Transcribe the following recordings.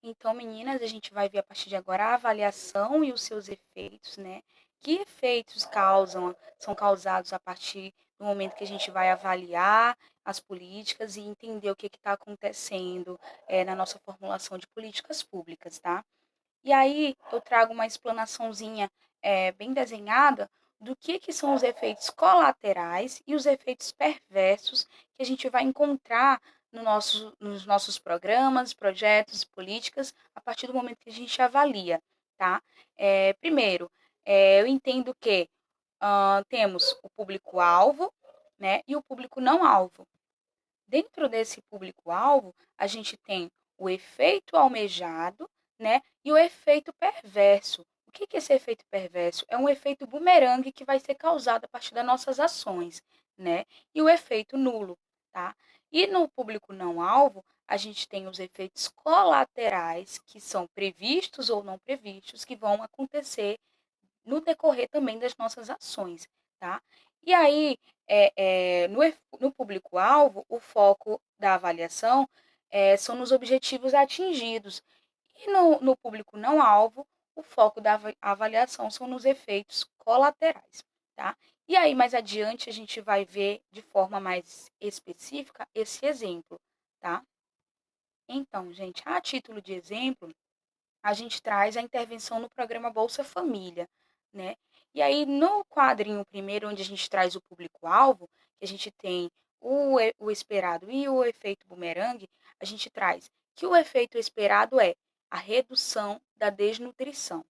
Então, meninas, a gente vai ver a partir de agora a avaliação e os seus efeitos, né? Que efeitos são causados a partir do momento que a gente vai avaliar as políticas e entender o que está acontecendo na nossa formulação de políticas públicas, tá? E aí eu trago uma explanaçãozinha bem desenhada do que são os efeitos colaterais e os efeitos perversos que a gente vai encontrar nos nossos programas, projetos, políticas, a partir do momento que a gente avalia, tá? Primeiro, eu entendo que temos o público-alvo, né, e o público não-alvo. Dentro desse público-alvo, a gente tem o efeito almejado, né, e o efeito perverso. O que é esse efeito perverso? É um efeito bumerangue que vai ser causado a partir das nossas ações, né? E o efeito nulo, tá? E no público não alvo, a gente tem os efeitos colaterais que são previstos ou não previstos que vão acontecer no decorrer também das nossas ações, tá? E aí, no público-alvo, o foco da avaliação são nos objetivos atingidos. E no público não-alvo, o foco da avaliação são nos efeitos colaterais, tá? E aí, mais adiante, a gente vai ver de forma mais específica esse exemplo, tá? Então, gente, a título de exemplo, a gente traz a intervenção no programa Bolsa Família, né? E aí, no quadrinho primeiro, onde a gente traz o público-alvo, que a gente tem o esperado e o efeito bumerangue, a gente traz que o efeito esperado é a redução da desnutrição,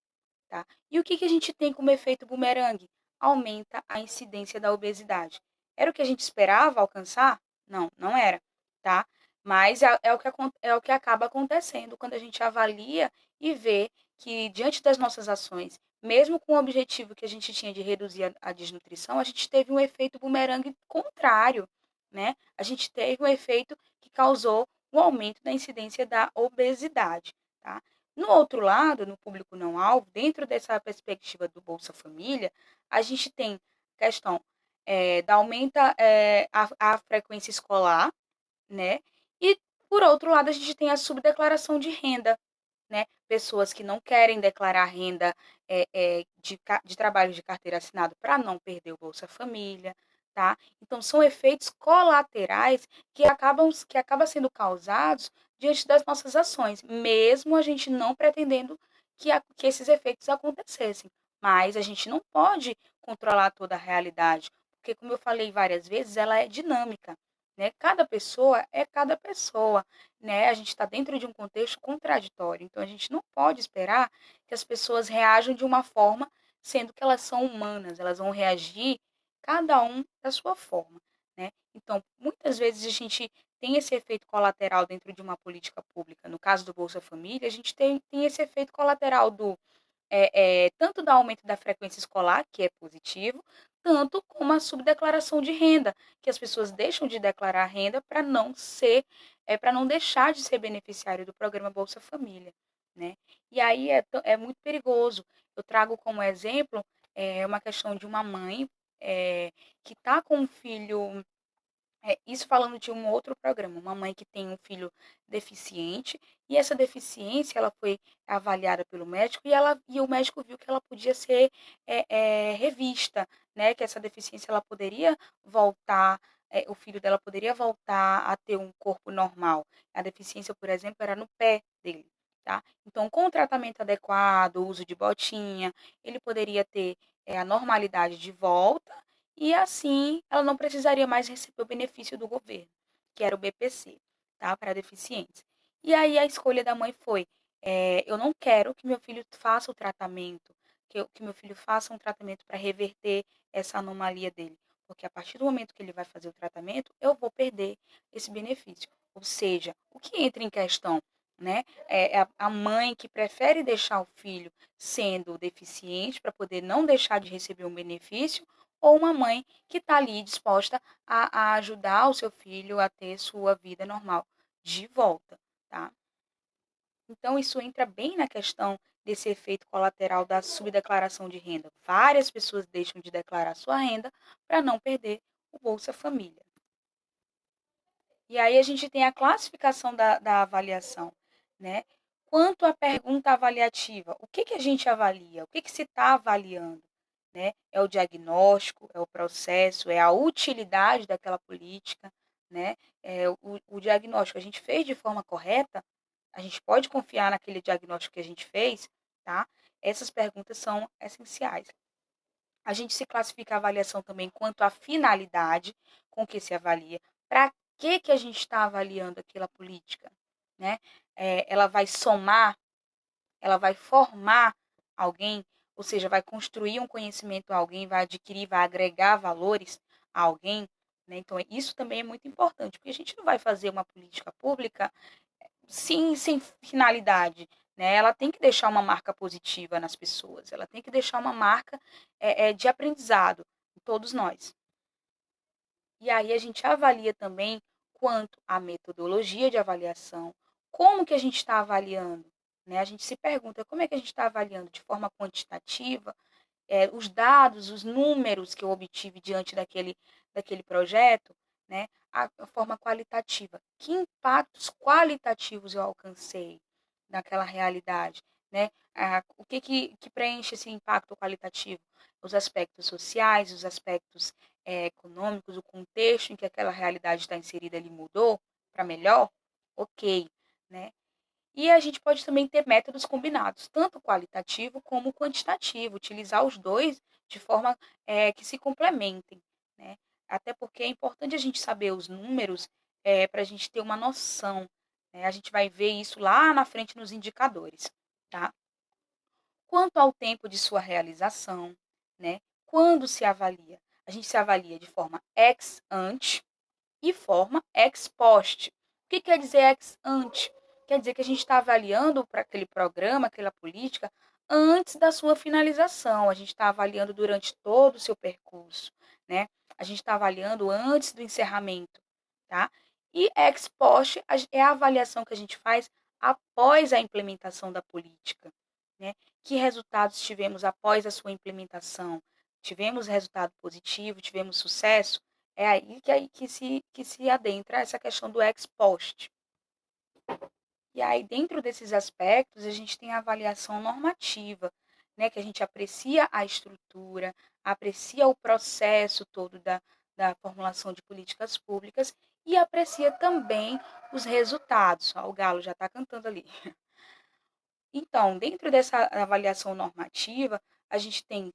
tá? E o que a gente tem como efeito bumerangue? Aumenta a incidência da obesidade. Era o que a gente esperava alcançar? Não, não era, tá? Mas é o que acaba acontecendo quando a gente avalia e vê que, diante das nossas ações, mesmo com o objetivo que a gente tinha de reduzir a desnutrição, a gente teve um efeito bumerangue contrário, né? A gente teve um efeito que causou um aumento da incidência da obesidade, tá? No outro lado, no público não-alvo, dentro dessa perspectiva do Bolsa Família, a gente tem a questão da aumenta a frequência escolar, né? E, por outro lado, a gente tem a subdeclaração de renda, né? Pessoas que não querem declarar renda de trabalho de carteira assinada para não perder o Bolsa Família, tá? Então, são efeitos colaterais que acabam sendo causados diante das nossas ações, mesmo a gente não pretendendo que esses efeitos acontecessem. Mas a gente não pode controlar toda a realidade, porque, como eu falei várias vezes, ela é dinâmica, né? Cada pessoa é cada pessoa, né? A gente está dentro de um contexto contraditório, então a gente não pode esperar que as pessoas reajam de uma forma, sendo que elas são humanas, elas vão reagir cada um da sua forma, né? Então, muitas vezes a gente tem esse efeito colateral dentro de uma política pública. No caso do Bolsa Família, a gente tem esse efeito colateral tanto do aumento da frequência escolar, que é positivo, tanto como a subdeclaração de renda, que as pessoas deixam de declarar renda para não deixar de ser beneficiário do programa Bolsa Família, né? E aí é muito perigoso. Eu trago como exemplo uma questão de uma mãe que está com um filho isso falando de um outro programa, uma mãe que tem um filho deficiente, e essa deficiência ela foi avaliada pelo médico e o médico viu que ela podia ser revista, né? Que essa deficiência ela poderia voltar, o filho dela poderia voltar a ter um corpo normal. A deficiência, por exemplo, era no pé dele, tá? Então, com o tratamento adequado, o uso de botinha, ele poderia ter a normalidade de volta e assim ela não precisaria mais receber o benefício do governo, que era o BPC, tá? Para deficientes. E aí a escolha da mãe foi: eu não quero que meu filho faça o tratamento, que meu filho faça um tratamento para reverter essa anomalia dele, porque a partir do momento que ele vai fazer o tratamento, eu vou perder esse benefício. Ou seja, o que entra em questão, né? É a mãe que prefere deixar o filho sendo deficiente para poder não deixar de receber um benefício, ou uma mãe que está ali disposta a ajudar o seu filho a ter sua vida normal de volta, tá? Então, isso entra bem na questão desse efeito colateral da subdeclaração de renda. Várias pessoas deixam de declarar sua renda para não perder o Bolsa Família. E aí a gente tem a classificação da avaliação, né? Quanto à pergunta avaliativa, o que que a gente avalia? O que que se está avaliando, né? É o diagnóstico, é o processo, é a utilidade daquela política, né? É o diagnóstico a gente fez de forma correta, a gente pode confiar naquele diagnóstico que a gente fez, tá? Essas perguntas são essenciais. A gente se classifica a avaliação também quanto à finalidade com que se avalia. Para que a gente está avaliando aquela política, né? Ela vai somar, ela vai formar alguém, ou seja, vai construir um conhecimento a alguém, vai adquirir, vai agregar valores a alguém, né? Então, isso também é muito importante, porque a gente não vai fazer uma política pública sem finalidade, né? Ela tem que deixar uma marca positiva nas pessoas, ela tem que deixar uma marca de aprendizado em todos nós. E aí a gente avalia também quanto à metodologia de avaliação, como que a gente está avaliando, né? A gente se pergunta como é que a gente está avaliando de forma quantitativa, os dados, os números que eu obtive diante daquele projeto, né? A forma qualitativa. Que impactos qualitativos eu alcancei naquela realidade, né? O que preenche esse impacto qualitativo? Os aspectos sociais, os aspectos econômicos, o contexto em que aquela realidade está inserida ele mudou para melhor? Ok, né? E a gente pode também ter métodos combinados, tanto qualitativo como quantitativo, utilizar os dois de forma que se complementem, né? Até porque é importante a gente saber os números para a gente ter uma noção, né? A gente vai ver isso lá na frente nos indicadores, tá? Quanto ao tempo de sua realização, né? Quando se avalia? A gente se avalia de forma ex ante e forma ex post. O que quer dizer ex ante? Quer dizer que a gente está avaliando para aquele programa, aquela política, antes da sua finalização. A gente está avaliando durante todo o seu percurso, né? A gente está avaliando antes do encerramento, tá? E ex post é a avaliação que a gente faz após a implementação da política, né? Que resultados tivemos após a sua implementação? Tivemos resultado positivo? Tivemos sucesso? É aí que se adentra essa questão do ex post. E aí, dentro desses aspectos, a gente tem a avaliação normativa, né, que a gente aprecia a estrutura, aprecia o processo todo da formulação de políticas públicas e aprecia também os resultados. Ó, o galo já está cantando ali. Então, dentro dessa avaliação normativa, a gente tem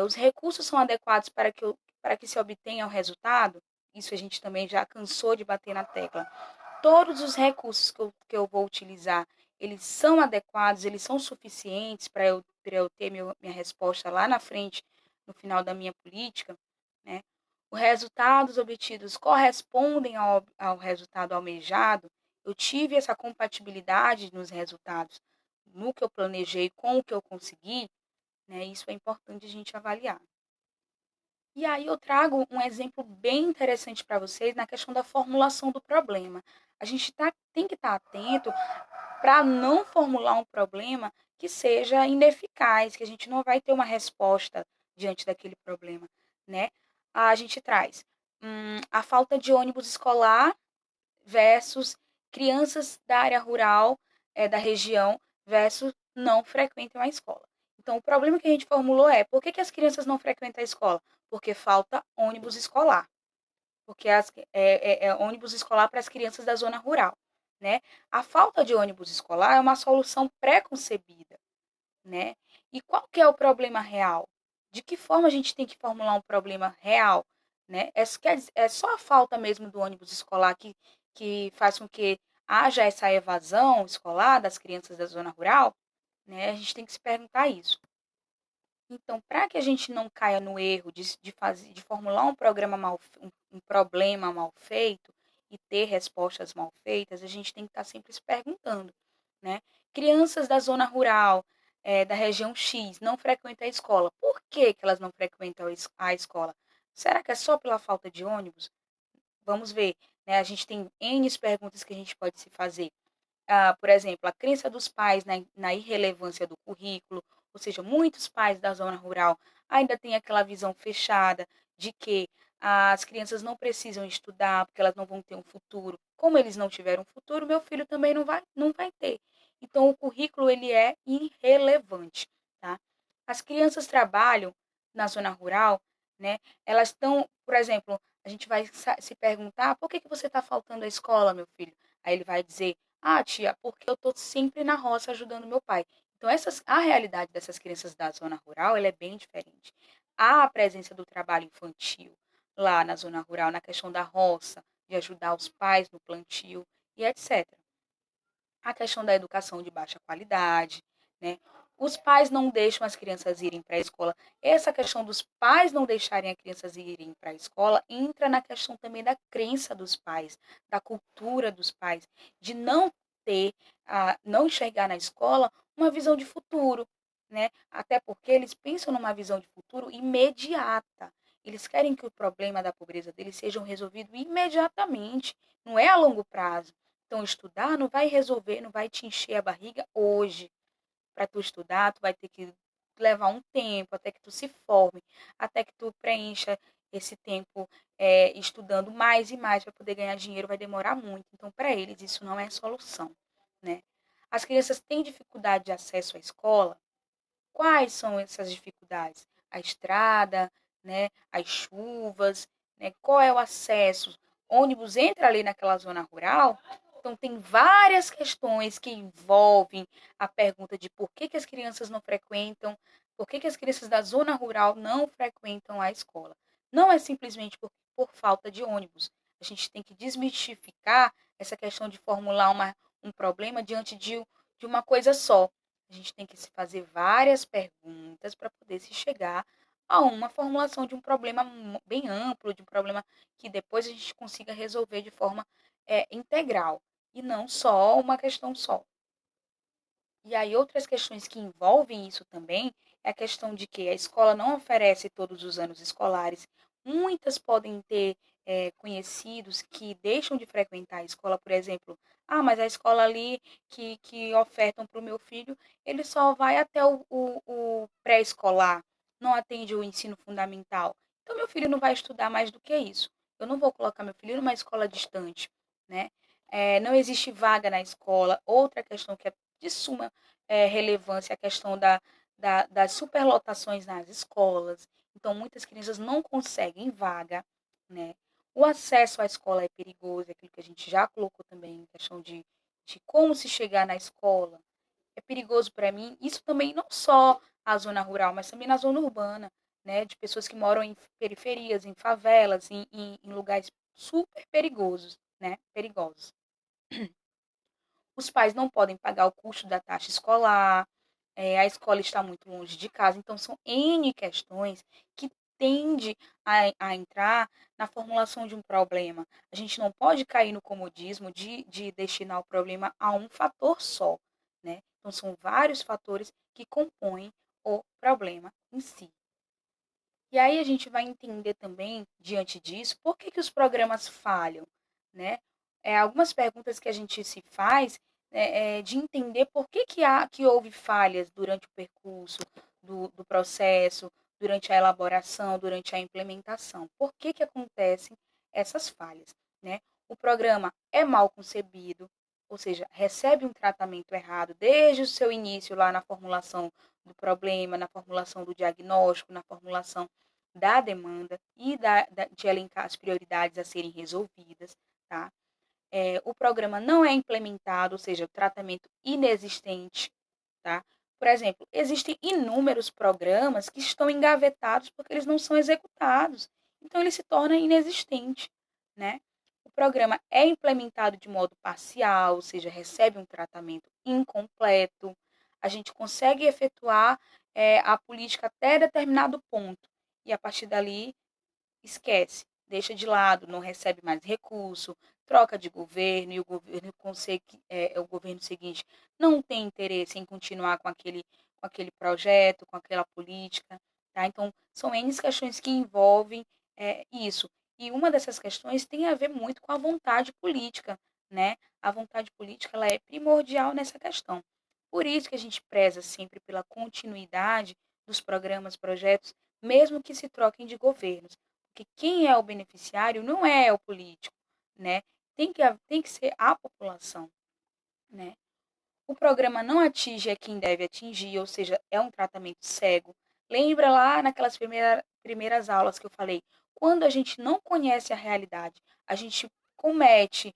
os recursos são adequados para que se obtenha o resultado. Isso a gente também já cansou de bater na tecla. Todos os recursos que eu vou utilizar, eles são adequados, eles são suficientes para eu ter minha resposta lá na frente, no final da minha política, né? Os resultados obtidos correspondem ao resultado almejado. Eu tive essa compatibilidade nos resultados, no que eu planejei, com o que eu consegui, né? Isso é importante a gente avaliar. E aí eu trago um exemplo bem interessante para vocês na questão da formulação do problema. A gente tem que estar atento para não formular um problema que seja ineficaz, que a gente não vai ter uma resposta diante daquele problema, né? A gente traz a falta de ônibus escolar versus crianças da área rural, da região, versus não frequentam a escola. Então, o problema que a gente formulou é: por que as crianças não frequentam a escola? Porque falta ônibus escolar. Porque é ônibus escolar para as crianças da zona rural, né? A falta de ônibus escolar é uma solução pré-concebida, né? E qual que é o problema real? De que forma a gente tem que formular um problema real, né? É só a falta mesmo do ônibus escolar que faz com que haja essa evasão escolar das crianças da zona rural, né? A gente tem que se perguntar isso. Então, para que a gente não caia no erro de formular um problema mal feito e ter respostas mal feitas, a gente tem que estar sempre se perguntando, né? Crianças da zona rural, da região X, não frequentam a escola. Por que elas não frequentam a escola? Será que é só pela falta de ônibus? Vamos ver, né? A gente tem N perguntas que a gente pode se fazer. Por exemplo, a crença dos pais na irrelevância do currículo, ou seja, muitos pais da zona rural ainda têm aquela visão fechada de que as crianças não precisam estudar porque elas não vão ter um futuro. Como eles não tiveram um futuro, meu filho também não vai ter. Então, o currículo ele é irrelevante, tá? As crianças trabalham na zona rural, né? Elas estão, por exemplo, a gente vai se perguntar, por que você está faltando à escola, meu filho? Aí ele vai dizer, ah, tia, porque eu estou sempre na roça ajudando meu pai. Então, a realidade dessas crianças da zona rural, ela é bem diferente. Há a presença do trabalho infantil lá na zona rural, na questão da roça, de ajudar os pais no plantio e etc. A questão da educação de baixa qualidade, né? Os pais não deixam as crianças irem para a escola. Essa questão dos pais não deixarem as crianças irem para a escola entra na questão também da crença dos pais, da cultura dos pais, de não ter, não enxergar na escola uma visão de futuro, né? Até porque eles pensam numa visão de futuro imediata. Eles querem que o problema da pobreza deles seja resolvido imediatamente, não é a longo prazo. Então, estudar não vai resolver, não vai te encher a barriga hoje. Para tu estudar, tu vai ter que levar um tempo até que tu se forme, até que tu preencha esse tempo estudando mais e mais para poder ganhar dinheiro, vai demorar muito. Então, para eles, isso não é solução, né? As crianças têm dificuldade de acesso à escola. Quais são essas dificuldades? A estrada, né? As chuvas, né? Qual é o acesso? Ônibus entra ali naquela zona rural, então tem várias questões que envolvem a pergunta de por que as crianças não frequentam, por que as crianças da zona rural não frequentam a escola. Não é simplesmente por falta de ônibus. A gente tem que desmistificar essa questão de formular um problema diante de uma coisa só. A gente tem que se fazer várias perguntas para poder se chegar a uma formulação de um problema bem amplo, de um problema que depois a gente consiga resolver de forma integral e não só uma questão só. E aí outras questões que envolvem isso também é a questão de que a escola não oferece todos os anos escolares. Muitas podem ter conhecidos que deixam de frequentar a escola, por exemplo, ah, mas a escola ali que ofertam para o meu filho, ele só vai até o pré-escolar, não atende o ensino fundamental. Então, meu filho não vai estudar mais do que isso. Eu não vou colocar meu filho numa escola distante, né? Não existe vaga na escola. Outra questão que é de suma relevância, a questão das superlotações nas escolas. Então, muitas crianças não conseguem vaga, né? O acesso à escola é perigoso, é aquilo que a gente já colocou também, questão de como se chegar na escola. É perigoso para mim. Isso também não só a zona rural, mas também na zona urbana, né? De pessoas que moram em periferias, em favelas, em lugares super perigosos, né? Perigosos. Os pais não podem pagar o custo da taxa escolar, a escola está muito longe de casa, então são N questões que tende a entrar na formulação de um problema. A gente não pode cair no comodismo de destinar o problema a um fator só, né? Então são vários fatores que compõem o problema em si. E aí a gente vai entender também, diante disso, por que os programas falham, né? Algumas perguntas que a gente se faz de entender por que houve falhas durante o percurso do processo, durante a elaboração, durante a implementação. Por que acontecem essas falhas, né? O programa é mal concebido, ou seja, recebe um tratamento errado desde o seu início lá na formulação do problema, na formulação do diagnóstico, na formulação da demanda e de elencar as prioridades a serem resolvidas, tá? O programa não é implementado, ou seja, o tratamento inexistente, tá? Por exemplo, existem inúmeros programas que estão engavetados porque eles não são executados, então ele se torna inexistente, né? O programa é implementado de modo parcial, ou seja, recebe um tratamento incompleto. A gente consegue efetuar a política até determinado ponto e a partir dali esquece, deixa de lado, não recebe mais recurso, troca de governo e o governo seguinte não tem interesse em continuar com aquele projeto, com aquela política, tá? Então, são N questões que envolvem isso. E uma dessas questões tem a ver muito com a vontade política, né? A vontade política ela é primordial nessa questão. Por isso que a gente preza sempre pela continuidade dos programas, projetos, mesmo que se troquem de governos. Porque quem é o beneficiário não é o político, né? Tem que ser a população, né? o programa não atinge a quem deve atingir, ou seja, é um tratamento cego. Lembra lá naquelas primeiras aulas que eu falei, quando a gente não conhece a realidade, a gente comete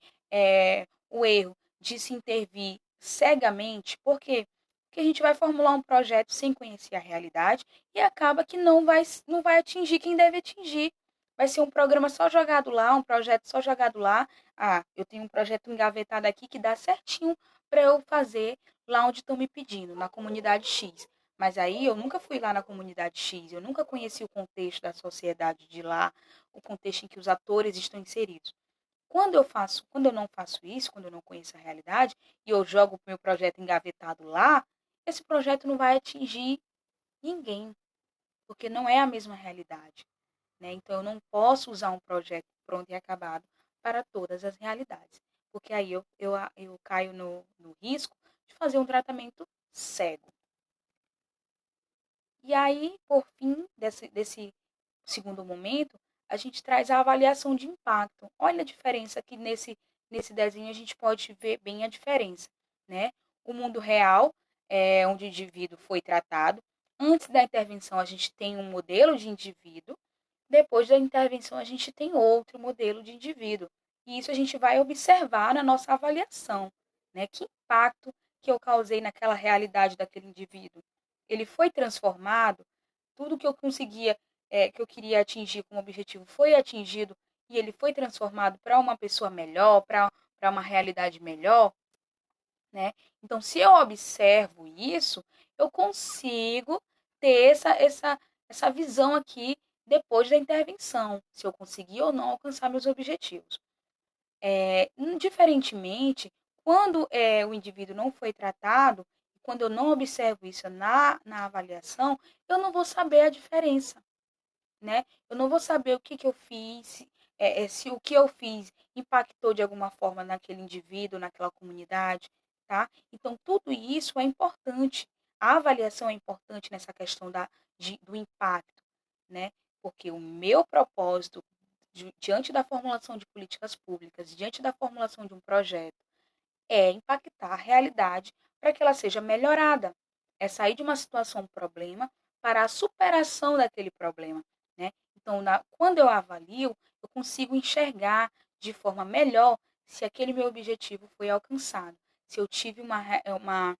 o erro de se intervir cegamente, por quê? Porque a gente vai formular um projeto sem conhecer a realidade e acaba que não vai atingir quem deve atingir. Vai ser um programa só jogado lá, um projeto só jogado lá. Ah, eu tenho um projeto engavetado aqui que dá certinho para eu fazer lá onde estão me pedindo, na comunidade X. Mas aí eu nunca fui lá na comunidade X, eu nunca conheci o contexto da sociedade de lá, o contexto em que os atores estão inseridos. Quando eu não faço isso, quando eu não conheço a realidade e eu jogo o meu projeto engavetado lá, esse projeto não vai atingir ninguém, porque não é a mesma realidade, né? Então eu não posso usar um projeto pronto e acabado para todas as realidades, porque aí eu caio no risco de fazer um tratamento cego. E aí, por fim, desse segundo momento, a gente traz a avaliação de impacto. Olha a diferença que nesse desenho a gente pode ver bem a diferença, né? O mundo real, onde o indivíduo foi tratado. Antes da intervenção, a gente tem um modelo de indivíduo. Depois da intervenção, a gente tem outro modelo de indivíduo. E isso a gente vai observar na nossa avaliação, né? Que impacto que eu causei naquela realidade daquele indivíduo. Ele foi transformado, tudo que eu conseguia, que eu queria atingir como objetivo foi atingido e ele foi transformado para uma pessoa melhor, para uma realidade melhor, né? Então, se eu observo isso, eu consigo ter essa visão aqui depois da intervenção, se eu conseguir ou não alcançar meus objetivos. Diferentemente, quando o indivíduo não foi tratado, quando eu não observo isso na avaliação, eu não vou saber a diferença, né? Eu não vou saber o que, que eu fiz, se o que eu fiz impactou de alguma forma naquele indivíduo, naquela comunidade, tá? Então, tudo isso é importante. A avaliação é importante nessa questão do impacto, né? Porque o meu propósito, diante da formulação de políticas públicas, diante da formulação de um projeto, é impactar a realidade para que ela seja melhorada. É sair de uma situação, um problema, para a superação daquele problema, né? Então, quando eu avalio, eu consigo enxergar de forma melhor se aquele meu objetivo foi alcançado, se eu tive uma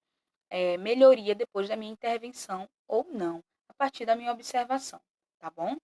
melhoria depois da minha intervenção ou não, a partir da minha observação, tá bom?